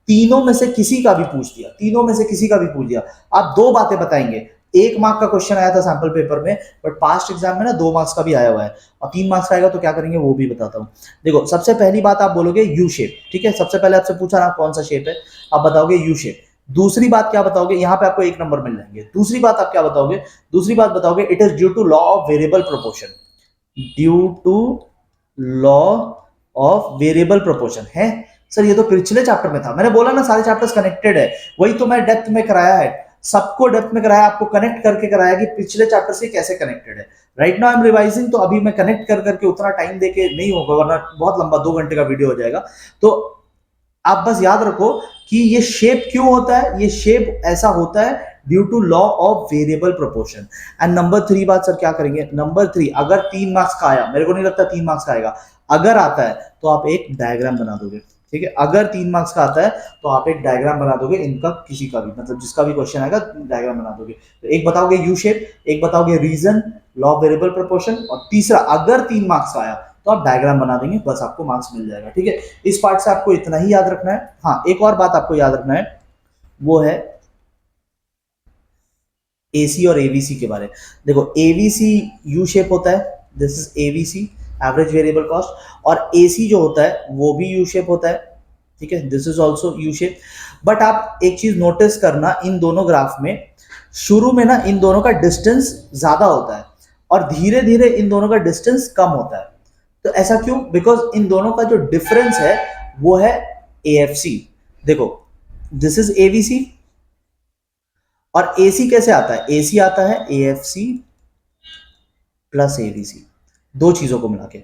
तीनों में से किसी का भी पूछ दिया, तीनों में से किसी का भी पूछ दिया, आप 2 बातें बताएंगे। 1 मार्क का क्वेश्चन आया था सैंपल पेपर में, बट पास्ट एग्जाम में ना 2 मार्क्स का भी आया हुआ है, और 3 मार्क्स का आएगा तो क्या करेंगे वो भी बताता हूँ। देखो सबसे पहली बात आप बोलोगे यू शेप, ठीक है, सबसे पहले आपसे पूछा ना कौन सा शेप है, आप बताओगे यू शेप। दूसरी बात क्या बताओगे, यहाँ पे आपको 1 नंबर मिल जाएंगे। दूसरी बात आप क्या बताओगे, दूसरी बात बताओगे it is due to law of variable proportion, due to law of variable proportion है। सर ये तो पिछले चैप्टर में था, मैंने बोला ना सारे चैप्टर्स कनेक्टेड है, वही तो मैं डेप्थ में कराया है, सबको डेप्थ में कराया, आपको कनेक्ट करके कराया कि पिछले चैप्टर से कैसे कनेक्टेड है। Right now I M revising, तो अभी मैं कनेक्ट कर करके उतना टाइम देके नहीं होगा, वरना बहुत लंबा 2 घंटे का वीडियो हो जाएगा। तो आप बस याद रखो कि ये शेप क्यों होता है, ये शेप ऐसा होता है due to law of variable proportion. And number 3 बात सर क्या करेंगे, नंबर 3 अगर 3 मार्क्स का आया, मेरे को नहीं लगता 3 मार्क्स का आएगा, अगर आता है तो आप एक डायग्राम बना दोगे, ठीक है, अगर 3 मार्क्स का आता है तो आप एक डायग्राम बना दोगे इनका, किसी का भी, मतलब जिसका भी क्वेश्चन आएगा डायग्राम बना दोगे। तो एक बताओगे यू शेप, एक बताओगे reason, law of variable proportion, और तीसरा अगर 3 मार्क्स का आया तो आप डायग्राम बना देंगे, बस आपको मार्क्स मिल जाएगा। ठीक है, इस पार्ट से आपको इतना ही याद रखना है। हाँ, एक और बात आपको याद रखना है, वो है एसी और एवीसी के बारे में। देखो एवीसी यू शेप होता है, this is AVC, average variable cost, और एसी जो होता है वो भी यू शेप होता है। ठीक है, this is also U shape. But आप एक चीज नोटिस करना, इन दोनों ग्राफ में शुरू में ना इन दोनों का डिस्टेंस ज्यादा होता है और धीरे धीरे इन दोनों का डिस्टेंस कम होता है। तो ऐसा क्यों? बिकॉज इन दोनों का जो डिफरेंस है वो है एएफसी। देखो दिस इज एवीसी, और एसी कैसे आता है? एसी आता है एएफसी प्लस एवीसी, दो चीजों को मिला के।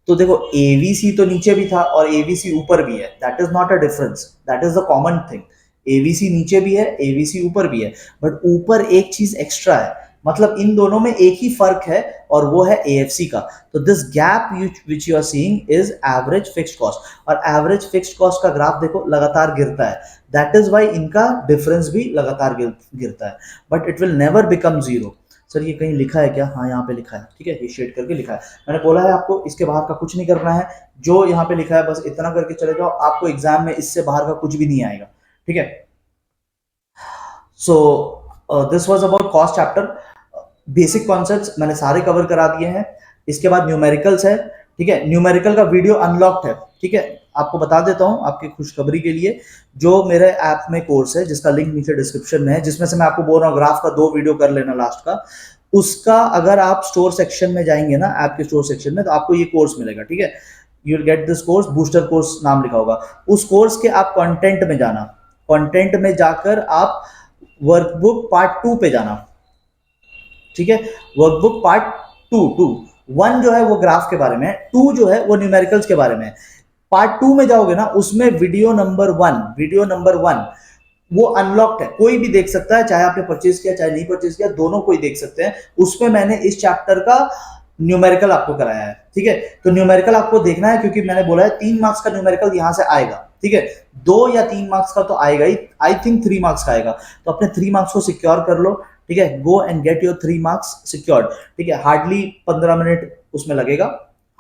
तो देखो एवीसी तो नीचे भी था और एवीसी ऊपर भी है, that is not a difference, that is the common thing. AVC नीचे भी है, एवीसी ऊपर भी है, बट ऊपर एक चीज एक्स्ट्रा है, मतलब इन दोनों में एक ही फर्क है और वो है एएफसी का। तो this gap which you are seeing is average fixed cost, और एवरेज फिक्स्ड कॉस्ट का ग्राफ देखो लगातार गिरता है, दैट इज वाई इनका डिफरेंस भी लगातार गिरता है, but it will never become zero. Sir ये कहीं लिखा है क्या? हाँ यहाँ पे लिखा है, ठीक है, ये शेड करके लिखा है। मैंने बोला है आपको इसके बाहर का कुछ नहीं करना है, जो यहाँ पे लिखा है बस इतना करके चले जाओ, आपको एग्जाम में इससे बाहर का कुछ भी नहीं आएगा। ठीक है, so this was about cost chapter. Basic concepts मैंने सारे कवर करा दिए हैं। इसके बाद न्यूमेरिकल्स है। ठीक है, न्यूमेरिकल का वीडियो अनलॉक्ड है। ठीक है, आपको बता देता हूं आपकी खुशखबरी के लिए, जो मेरे ऐप में कोर्स है जिसका लिंक नीचे डिस्क्रिप्शन में है, जिसमें से मैं आपको बोल रहा हूँ ग्राफ का 2 वीडियो कर लेना लास्ट का, उसका अगर आप स्टोर सेक्शन में जाएंगे ना, ऐप के स्टोर सेक्शन में, तो आपको ये कोर्स मिलेगा। ठीक है, you will get this course, booster course नाम लिखा होगा। उस कोर्स के आप कंटेंट में जाना, कंटेंट में जाकर आप वर्कबुक पार्ट 2 पे जाना। ठीक है, वर्कबुक पार्ट 2 1 जो है वो ग्राफ के बारे में है, 2 जो है वो न्यूमेरिकल्स के बारे में है। पार्ट 2 में जाओगे ना, उसमें वीडियो नंबर 1 वो अनलॉक्ड है, कोई भी देख सकता है, चाहे आपने परचेज किया चाहे नहीं परचेज किया, दोनों कोई देख सकते हैं। उसमें मैंने इस चैप्टर का न्यूमेरिकल आपको कराया है। ठीक है, तो न्यूमेरिकल आपको देखना है, क्योंकि मैंने बोला है 3 मार्क्स का न्यूमेरिकल यहां से आएगा। ठीक है, 2 या 3 मार्क्स का तो आएगा ही, आई थिंक 3 मार्क्स का आएगा, तो अपने 3 मार्क्स को सिक्योर कर लो। ठीक है, go and get your 3 marks secured. ठीक है, हार्डली 15 मिनट उसमें लगेगा,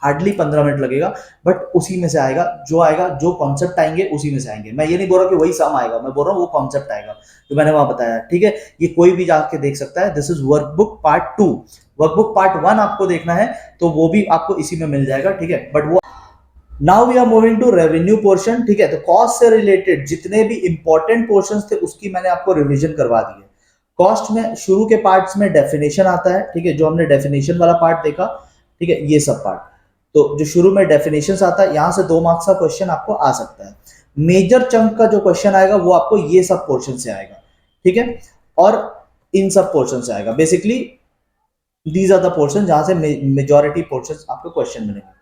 हार्डली 15 मिनट लगेगा, बट उसी में से आएगा, जो कॉन्सेप्ट आएंगे उसी में से आएंगे। मैं ये नहीं बोल रहा कि वही सम आएगा, मैं बोल रहा हूँ वो कॉन्सेप्ट आएगा जो मैंने वहां बताया। ठीक है, ये कोई भी जाके देख सकता है। This is workbook part 2। Workbook part 1 आपको देखना है तो वो भी आपको इसी में मिल जाएगा। ठीक है, बट वो now we are moving to revenue portion. ठीक है, तो कॉस्ट से रिलेटेड जितने भी इंपॉर्टेंट पोर्शंस थे उसकी मैंने आपको रिवीजन करवा दी है। कॉस्ट में शुरू के पार्ट्स में डेफिनेशन आता है। ठीक है, जो हमने डेफिनेशन वाला पार्ट देखा, ठीक है, ये सब पार्ट, तो जो शुरू में डेफिनेशन आता है, यहां से 2 मार्क्स का क्वेश्चन आपको आ सकता है। मेजर चंक का जो क्वेश्चन आएगा वो आपको ये सब पोर्शन से आएगा। ठीक है, और इन सब पोर्शन से आएगा। Basically these are the portion जहां से मेजॉरिटी पोर्शन आपको क्वेश्चन मिलेंगे।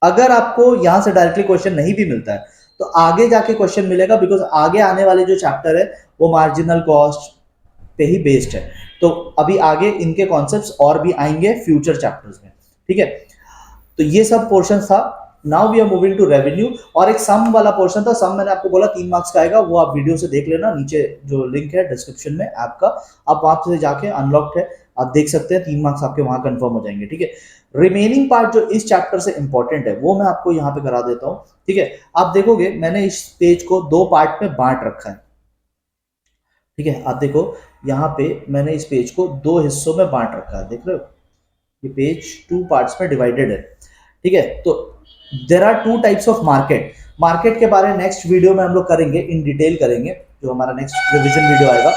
अगर आपको यहां से डायरेक्टली क्वेश्चन नहीं भी मिलता है तो आगे जाके क्वेश्चन मिलेगा, बिकॉज आगे आने वाले जो चैप्टर है वो मार्जिनल कॉस्ट पे ही बेस्ड है। तो अभी आगे इनके कॉन्सेप्ट्स और भी आएंगे फ्यूचर चैप्टर्स में। ठीक है, तो ये सब पोर्शन था। Now we are moving to revenue, और एक सम वाला पोर्शन था। सम मैंने आपको बोला 3 मार्क्स का आएगा, वो आप वीडियो से देख लेना, नीचे जो लिंक है डिस्क्रिप्शन में ऐप का, आप वहां से जाके अनलॉक्ड है, आप देख सकते हैं, 3 मार्क्स आपके वहां कंफर्म हो जाएंगे। ठीक है, रिमेनिंग पार्ट जो इस चैप्टर से इंपॉर्टेंट है वो मैं आपको यहाँ पे करा देता हूँ। ठीक है, आप देखोगे मैंने इस पेज को 2 पार्ट में बांट रखा है। ठीक है, आप देखो यहाँ पे मैंने इस पेज को 2 हिस्सों में बांट रखा है, देख रहे हो, ये पेज 2 पार्ट्स में डिवाइडेड है। ठीक है, तो there are 2 types of market. Market के बारे में नेक्स्ट वीडियो में हम लोग करेंगे, इन डिटेल करेंगे, जो हमारा नेक्स्ट रिवीजन वीडियो आएगा।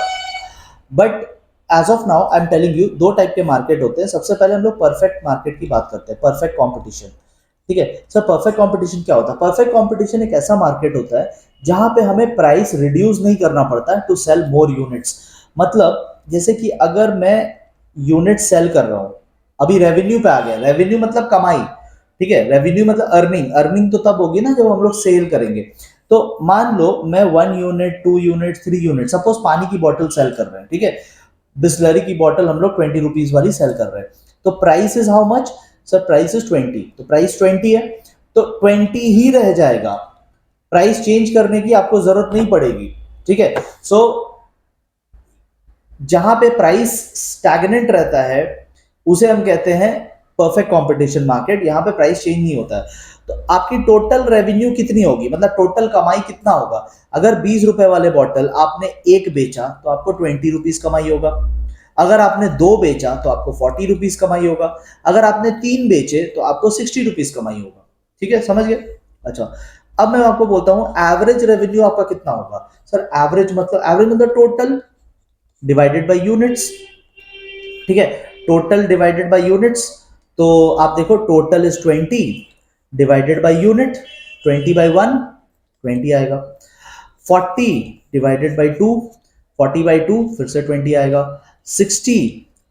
But as of now I am telling you 2 type के मार्केट होते हैं। सबसे पहले हम लोग परफेक्ट मार्केट की बात करते हैं, परफेक्ट कॉम्पिटिशन। ठीक है सर, परफेक्ट कॉम्पिटिशन क्या होता है? परफेक्ट कॉम्पिटिशन एक ऐसा मार्केट होता है जहां पे हमें प्राइस रिड्यूस नहीं करना पड़ता है टू सेल मोर यूनिट्स। मतलब जैसे कि अगर मैं यूनिट सेल कर रहा हूं, अभी रेवेन्यू पे आ गया, रेवेन्यू मतलब कमाई। ठीक है, रेवेन्यू मतलब अर्निंग, अर्निंग तो तब होगी ना जब हम लोग सेल करेंगे। तो मान लो मैं 1 यूनिट, 2 यूनिट, 3 यूनिट, सपोज पानी की बोतल सेल कर रहे हैं। ठीक है, बिस्लरी की बोतल हम लोग 20 रुपीज वाली सेल कर रहे हैं, तो price is how much? Sir price is 20, तो प्राइस 20 है, तो 20 ही रह जाएगा। प्राइस चेंज करने की आपको जरूरत नहीं पड़ेगी, ठीक है। सो जहां पे प्राइस स्टैग्नेंट रहता है उसे हम कहते हैं परफेक्ट कंपटीशन मार्केट, यहां पे प्राइस चेंज नहीं होता है। तो आपकी टोटल रेवेन्यू कितनी होगी, मतलब टोटल कमाई कितना होगा। अगर 20 रुपए वाले बॉटल आपने एक बेचा तो आपको 20 रुपीज कमाई होगा। अगर आपने दो बेचा तो आपको 40 रुपीज कमाई होगा। अगर आपने तीन बेचे तो आपको 60 रुपीज कमाई होगा, ठीक है, समझ गए। अच्छा, अब मैं आपको बोलता हूं एवरेज रेवेन्यू आपका कितना होगा। सर एवरेज मतलब टोटल डिवाइडेड बाय यूनिट्स, ठीक है, टोटल डिवाइडेड बाय यूनिट्स। तो आप देखो total is 20 divided by unit, 20/1 20 आएगा। 40 डिवाइडेड बाय 2, 40/2 फिर से 20 आएगा। 60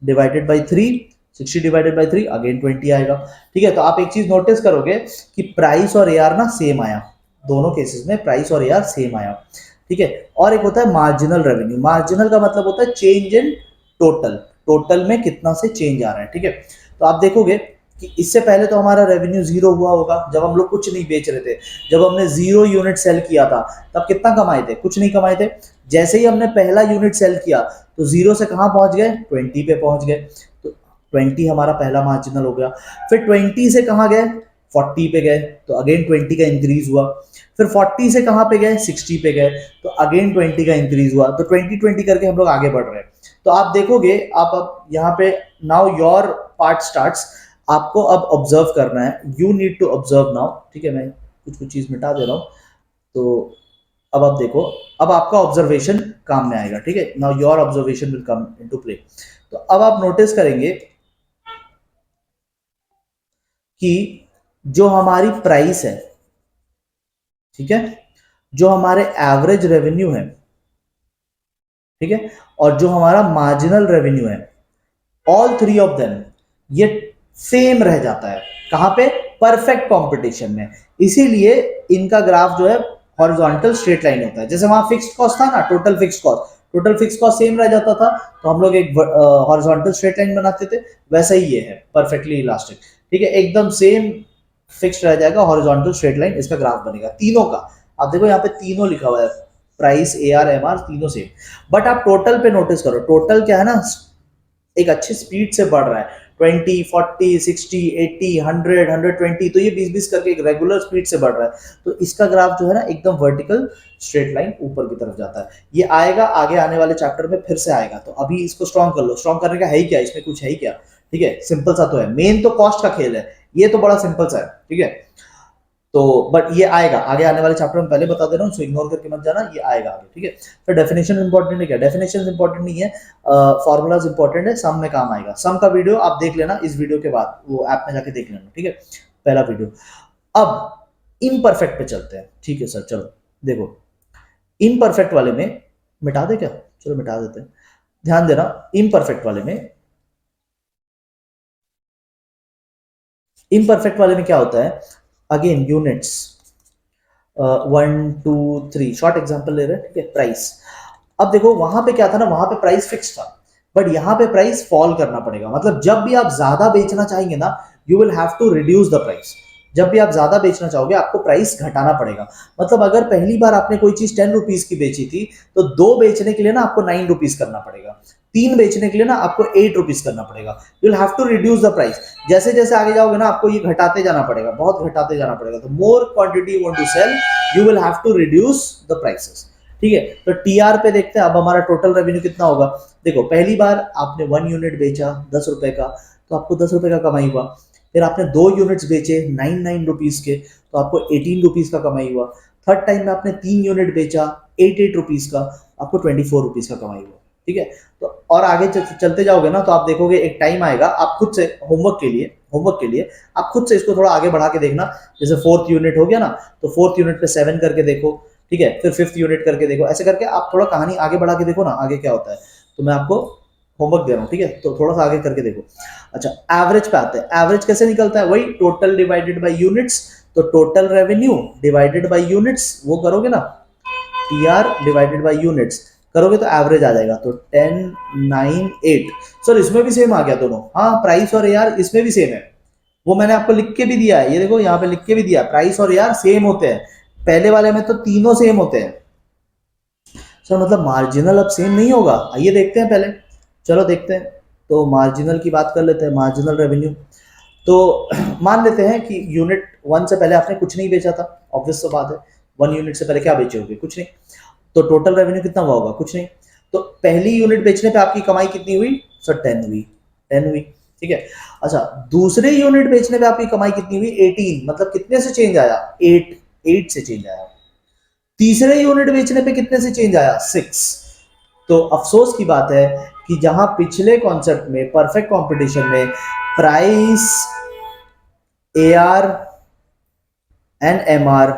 divided by 3, 60 divided by 3 again 20 आएगा, ठीक है। तो आप एक चीज नोटिस करोगे कि प्राइस और एआर ना सेम आया, दोनों केसेस में प्राइस और एआर सेम आया, ठीक है। और एक होता है मार्जिनल रेवेन्यू, मार्जिनल का मतलब होता है चेंज इन टोटल, टोटल में कितना से चेंज आ रहा है, ठीक है। तो आप देखोगे कि इससे पहले तो हमारा रेवेन्यू जीरो हुआ होगा जब हम लोग कुछ नहीं बेच रहे थे। जब हमने 0 यूनिट सेल किया था तब कितना कमाए थे, कुछ नहीं कमाए थे। जैसे ही हमने पहला यूनिट सेल किया तो 0 से कहां पहुंच गए, 20 पे पहुंच गए। तो 20 हमारा पहला मार्जिनल हो गया। फिर 20 से कहां गए, 40 पे गए, तो अगेन 20 का इंक्रीज हुआ। फिर 40 से कहां पे गए, 60 पे गए, तो अगेन 20 का इंक्रीज हुआ। तो 20 करके हम लोग आगे बढ़ रहे हैं। तो आप देखोगे, आप अब यहाँ पे नाउ योर पार्ट स्टार्ट्स, आपको अब ऑब्जर्व करना है, you need to observe now, ठीक है। मैं कुछ कुछ चीज मिटा दे रहा हूं। तो अब आप देखो, अब आपका ऑब्जर्वेशन काम में आएगा, ठीक है। Now your observation will come into play. तो अब आप नोटिस करेंगे कि जो हमारी प्राइस है, ठीक है, जो हमारे एवरेज रेवेन्यू है, ठीक है, और जो हमारा मार्जिनल रेवेन्यू है, ऑल थ्री ऑफ देम ये सेम रह जाता है। कहां पे, परफेक्ट कंपटीशन में। इसीलिए इनका ग्राफ जो है हॉरिजॉन्टल स्ट्रेट लाइन होता है। जैसे वहां फिक्स्ड कॉस्ट था ना, टोटल फिक्स कॉस्ट सेम रह जाता था, तो हम लोग एक हॉरिजॉन्टल स्ट्रेट लाइन बनाते थे। वैसा ही ये है, परफेक्टली इलास्टिक, ठीक है, एकदम सेम फिक्स्ड रह जाएगा, हॉरिजॉन्टल स्ट्रेट लाइन इसका ग्राफ बनेगा तीनों का। आप देखो यहाँ पे तीनों लिखा हुआ है, प्राइस, एआर, एमआर, तीनों सेम। बट आप टोटल पे नोटिस करो, टोटल क्या है ना, एक अच्छी स्पीड से बढ़ रहा है, 20, 40, 60, 80, 100, 120, तो ये 20-20 करके एक रेगुलर स्पीड से बढ़ रहा है। तो इसका ग्राफ जो है ना एकदम वर्टिकल स्ट्रेट लाइन ऊपर की तरफ जाता है। ये आएगा आगे आने वाले चैप्टर में फिर से आएगा, तो अभी इसको स्ट्रॉन्ग कर लो। स्ट्रॉन्ग करने का है ही क्या, इसमें कुछ है ही क्या, ठीक है, सिंपल सा तो है। मेन तो कॉस्ट का खेल है, ये तो बड़ा सिंपल सा है, ठीक है। तो बट ये आएगा आगे आने वाले चैप्टर में, पहले बता दे रहा हूँ, सो इग्नोर करके मत जाना, ये आएगा आगे, ठीक है। फिर डेफिनेशन इंपॉर्टेंट है क्या, डेफिनेशन इंपॉर्टेंट नहीं है, फॉर्मूलाज इंपॉर्टेंट है, सम में काम आएगा। सम का वीडियो आप देख लेना इस वीडियो के बाद, वो ऐप में जाके देख लेना, ठीक है, पहला वीडियो। अब इम्परफेक्ट पे चलते हैं, ठीक है सर, चलो देखो इम्परफेक्ट वाले में, मिटा दे क्या, चलो मिटा देते हैं। ध्यान देना, इम्परफेक्ट वाले में, इम्परफेक्ट वाले में क्या होता है, अगेन यूनिट्स, 1 2 3 शॉर्ट एग्जांपल ले रहे हैं, ठीक है। प्राइस, अब देखो वहां पे क्या था ना, वहां पे प्राइस फिक्स था, बट यहाँ पे प्राइस फॉल करना पड़ेगा। मतलब जब भी आप ज्यादा बेचना चाहेंगे ना, you will have to reduce the price. जब भी आप ज्यादा बेचना चाहोगे आपको प्राइस घटाना पड़ेगा। मतलब अगर पहली बार आपने कोई चीज 10 रुपीज की बेची थी, तो दो बेचने के लिए ना आपको 9 रुपीज करना पड़ेगा, तीन बेचने के लिए ना आपको 8 रुपीज करना पड़ेगा। You will have to reduce the price. जैसे जैसे आगे जाओगे ना आपको ये घटाते जाना पड़ेगा, बहुत घटाते जाना पड़ेगा। तो more quantity you want to sell, you will have to reduce the prices, ठीक है। तो टीआर पे देखते हैं अब हमारा टोटल रेवेन्यू कितना होगा। देखो पहली बार आपने 1 यूनिट बेचा 10 रुपए का, तो आपको 10 रुपए का कमाई हुआ। फिर आपने 2 यूनिट्स बेचे 9 9 रुपीज के, तो आपको 18 रुपीज का कमाई हुआ। थर्ड टाइम में आपने 3 यूनिट बेचा 8 8 रुपीज का, आपको 24 रुपीज का कमाई हुआ, ठीक है। तो और आगे चलते जाओगे ना, तो आप देखोगे एक टाइम आएगा, आप खुद से होमवर्क के लिए आप खुद से इसको थोड़ा आगे बढ़ा के देखना। जैसे 4th यूनिट हो गया ना, तो 4th यूनिट पे 7 करके देखो, ठीक है। फिर 5th यूनिट करके देखो, ऐसे करके आप थोड़ा कहानी आगे बढ़ा के देखो ना, आगे क्या होता है। तो मैं आपको होमवर्क दे रहा हूँ, ठीक है, तो थोड़ा सा आगे करके देखो। अच्छा, एवरेज पे आते हैं। एवरेज कैसे निकलता है, वही टोटल डिवाइडेड बाय यूनिट्स। तो total revenue divided by units, वो करोगे ना, टीआर डिवाइडेड बाय यूनिट्स करोगे तो एवरेज आ जाएगा। तो 10 9 8, सर इसमें भी सेम आ गया दोनों, हाँ प्राइस और एआर इसमें भी सेम है। वो मैंने आपको लिख के भी दिया है, ये देखो यहाँ पे लिख के भी दिया, प्राइस और एआर सेम होते हैं। पहले वाले में तो तीनों सेम होते हैं सर, मतलब मार्जिनल अब सेम नहीं होगा। आइए देखते हैं पहले, चलो देखते हैं। तो मार्जिनल की बात कर लेते हैं, मार्जिनल रेवेन्यू। तो मान लेते हैं कि यूनिट वन से पहले आपने कुछ नहीं बेचा था, ऑब्वियस तो बात है, वन यूनिट से पहले क्या बेचे होगे, कुछ नहीं। तो टोटल रेवेन्यू कितना हुआ होगा, कुछ नहीं। तो पहली यूनिट बेचने पे आपकी कमाई कितनी हुई सर, 10 हुई, 10 हुई, ठीक है। अच्छा, दूसरे यूनिट बेचने पे आपकी कमाई कितनी हुई, 18, मतलब कितने से चेंज आया, 8, 8 से चेंज आया। तीसरे यूनिट बेचने पे कितने से चेंज आया, 6। तो अफसोस की बात है कि जहां पिछले कॉन्सेप्ट में, परफेक्ट कंपटीशन में, प्राइस, एआर एंड एमआर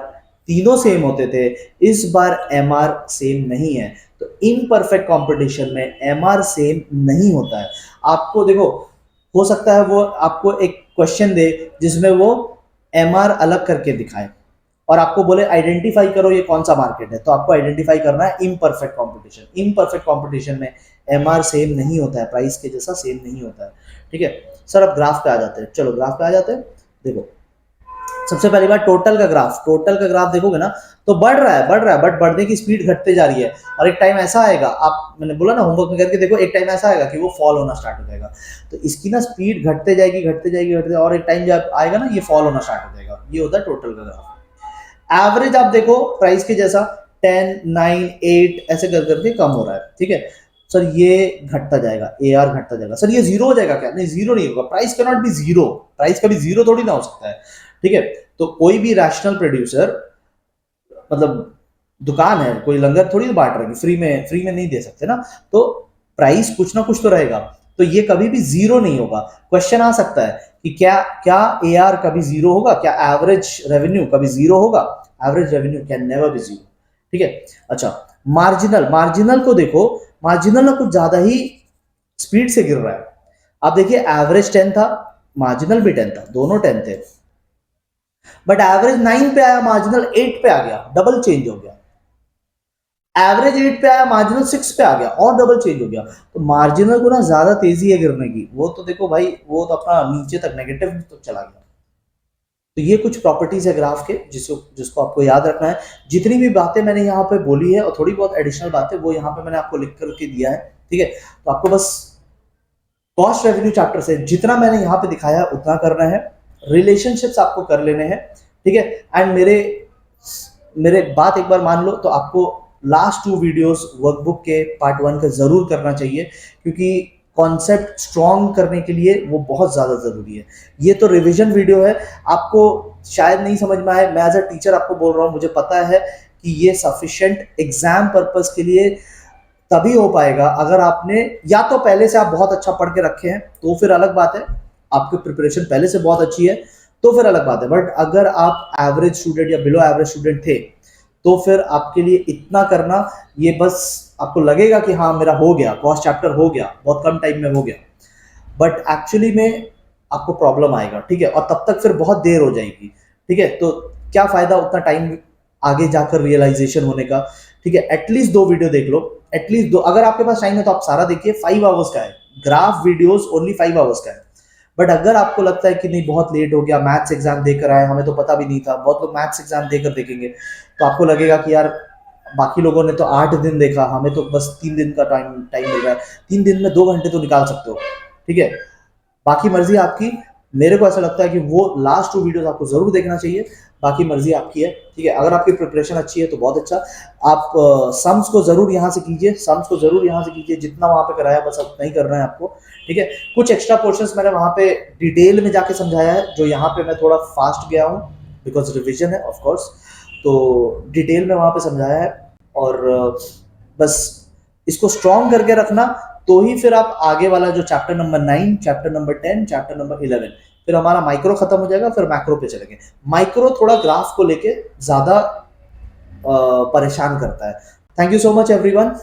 तीनों सेम होते थे, इस बार एमआर सेम नहीं है। तो इनपरफेक्ट कंपटीशन में एमआर सेम नहीं होता है। आपको देखो, हो सकता है वो आपको एक क्वेश्चन दे जिसमें वो एमआर अलग करके दिखाए और आपको बोले आइडेंटिफाई करो ये कौन सा मार्केट है, तो आपको आइडेंटिफाई करना है इनपरफेक्ट कंपटीशन। इनपरफेक्ट कंपटीशन में एमआर सेम नहीं होता है, प्राइस के जैसा सेम नहीं होता है, ठीक है। सर अब ग्राफ पे आ जाते हैं, चलो ग्राफ पे आ जाते हैं। देखो, सबसे पहली बात टोटल का ग्राफ, टोटल का ग्राफ देखोगे ना तो बढ़ रहा है, बढ़ रहा है, बट बढ़ने की स्पीड घटते जा रही है। और एक टाइम ऐसा आएगा, आप, मैंने बोला ना होमवर्क में करके देखो, एक टाइम ऐसा आएगा कि वो फॉल होना स्टार्ट हो जाएगा। तो इसकी ना स्पीड घटते जाएगी, घटते जाएगी, घटते जाएगी, और एक टाइम जब आएगा ना ये फॉल होना स्टार्ट हो जाएगा। ये होता है टोटल का ग्राफ। एवरेज आप देखो प्राइस के जैसा 10, 9, 8 ऐसे कर करके कम हो रहा है, ठीक है। सर ये घटता जाएगा, ए आर घटता जाएगा। सर ये जीरो हो जाएगा क्या, नहीं जीरो नहीं होगा, price can not be zero, price कभी जीरो थोड़ी ना हो सकता है, ठीक है। तो कोई भी रैशनल प्रोड्यूसर, मतलब दुकान है, कोई लंगर थोड़ी बांट रहे हैं, फ्री में नहीं दे सकते ना। तो प्राइस कुछ ना कुछ तो रहेगा, तो ये कभी भी जीरो नहीं होगा। क्वेश्चन आ सकता है कि क्या क्या ए आर कभी जीरो होगा, क्या एवरेज रेवेन्यू कभी जीरो होगा, average revenue can never be zero, ठीक है। अच्छा, मार्जिनल, मार्जिनल को देखो, मार्जिनल ना कुछ ज्यादा ही स्पीड से गिर रहा है। आप देखिए एवरेज 10 था, मार्जिनल भी 10 था, दोनों 10 थे, बट एवरेज 9 पे आया, मार्जिनल 8 पे आ गया, डबल चेंज हो गया। एवरेज 8 पे आया, मार्जिनल 6 पे आ गया, और डबल चेंज हो गया। तो मार्जिनल को ना ज्यादा तेजी है गिरने की, वो तो देखो भाई, वो तो अपना नीचे तक नेगेटिव तो चला गया। तो ये कुछ प्रॉपर्टीज है ग्राफ के, जिसको जिसको आपको याद रखना है। जितनी भी बातें मैंने यहाँ पे बोली है और थोड़ी बहुत एडिशनल बातें, वो यहाँ पे मैंने आपको लिख करके दिया है, ठीक है। तो आपको बस कॉस्ट रेवेन्यू चैप्टर से जितना मैंने यहाँ पे दिखाया है उतना करना है, रिलेशनशिप्स आपको कर लेने हैं, ठीक है। एंड मेरे मेरे बात एक बार मान लो तो आपको लास्ट 2 वीडियोस वर्कबुक के पार्ट 1 का जरूर करना चाहिए, क्योंकि कॉन्सेप्ट स्ट्रॉन्ग करने के लिए वो बहुत ज़्यादा ज़रूरी है। ये तो रिवीजन वीडियो है, आपको शायद नहीं समझ में आए, मैं एज अ टीचर आपको बोल रहा हूँ, मुझे पता है कि ये सफिशिएंट एग्जाम पर्पस के लिए तभी हो पाएगा अगर आपने, या तो पहले से आप बहुत अच्छा पढ़ के रखे हैं तो फिर अलग बात है, आपकी प्रिपरेशन पहले से बहुत अच्छी है तो फिर अलग बात है। बट अगर आप एवरेज स्टूडेंट या बिलो एवरेज स्टूडेंट थे तो फिर आपके लिए इतना करना, ये बस आपको लगेगा कि हाँ मेरा हो गया, कॉस्ट चैप्टर हो गया, बहुत कम टाइम में हो गया, बट एक्चुअली में आपको प्रॉब्लम आएगा, ठीक है। और तब तक फिर बहुत देर हो जाएगी, ठीक है। तो क्या फायदा उतना टाइम आगे जाकर रियलाइजेशन होने का, ठीक है। एटलीस्ट 2 वीडियो देख लो, एटलीस्ट 2, अगर आपके पास टाइम है तो आप सारा देखिए, 5 आवर्स का है ग्राफ वीडियोस, ओनली 5 आवर्स का है। बट अगर आपको लगता है कि नहीं बहुत लेट हो गया, मैथ्स एग्जाम देकर आए, हमें तो पता भी नहीं था, बहुत लोग मैथ्स एग्जाम देकर देखेंगे, तो आपको लगेगा कि यार बाकी लोगों ने तो 8 दिन देखा, हमें तो बस 3 दिन का टाइम टाइम मिल रहा है, 3 दिन में 2 घंटे तो निकाल सकते हो, ठीक है। बाकी मर्जी आपकी, मेरे को ऐसा लगता है कि वो लास्ट 2 वीडियोस आपको जरूर देखना चाहिए, बाकी मर्जी आपकी है, ठीक है। अगर आपकी प्रिपरेशन अच्छी है तो बहुत अच्छा। आप सम्स को जरूर यहाँ से कीजिए, सम्स को जरूर यहाँ से कीजिए, जितना वहां पे कराया बस उतना ही करना है आपको, ठीक है। कुछ एक्स्ट्रा पोर्शंस मैंने वहां पे डिटेल में जाके समझाया है, जो यहाँ पे मैं थोड़ा फास्ट गया हूँ बिकॉज रिविजन है ऑफ कोर्स, तो डिटेल में वहां पे समझाया है। और बस इसको स्ट्रॉन्ग करके रखना, तो ही फिर आप आगे वाला जो chapter number 9, chapter number 10, chapter number 11, फिर हमारा माइक्रो खत्म हो जाएगा, फिर मैक्रो पे चलेंगे। माइक्रो थोड़ा ग्राफ को लेके ज्यादा परेशान करता है। Thank you so much everyone.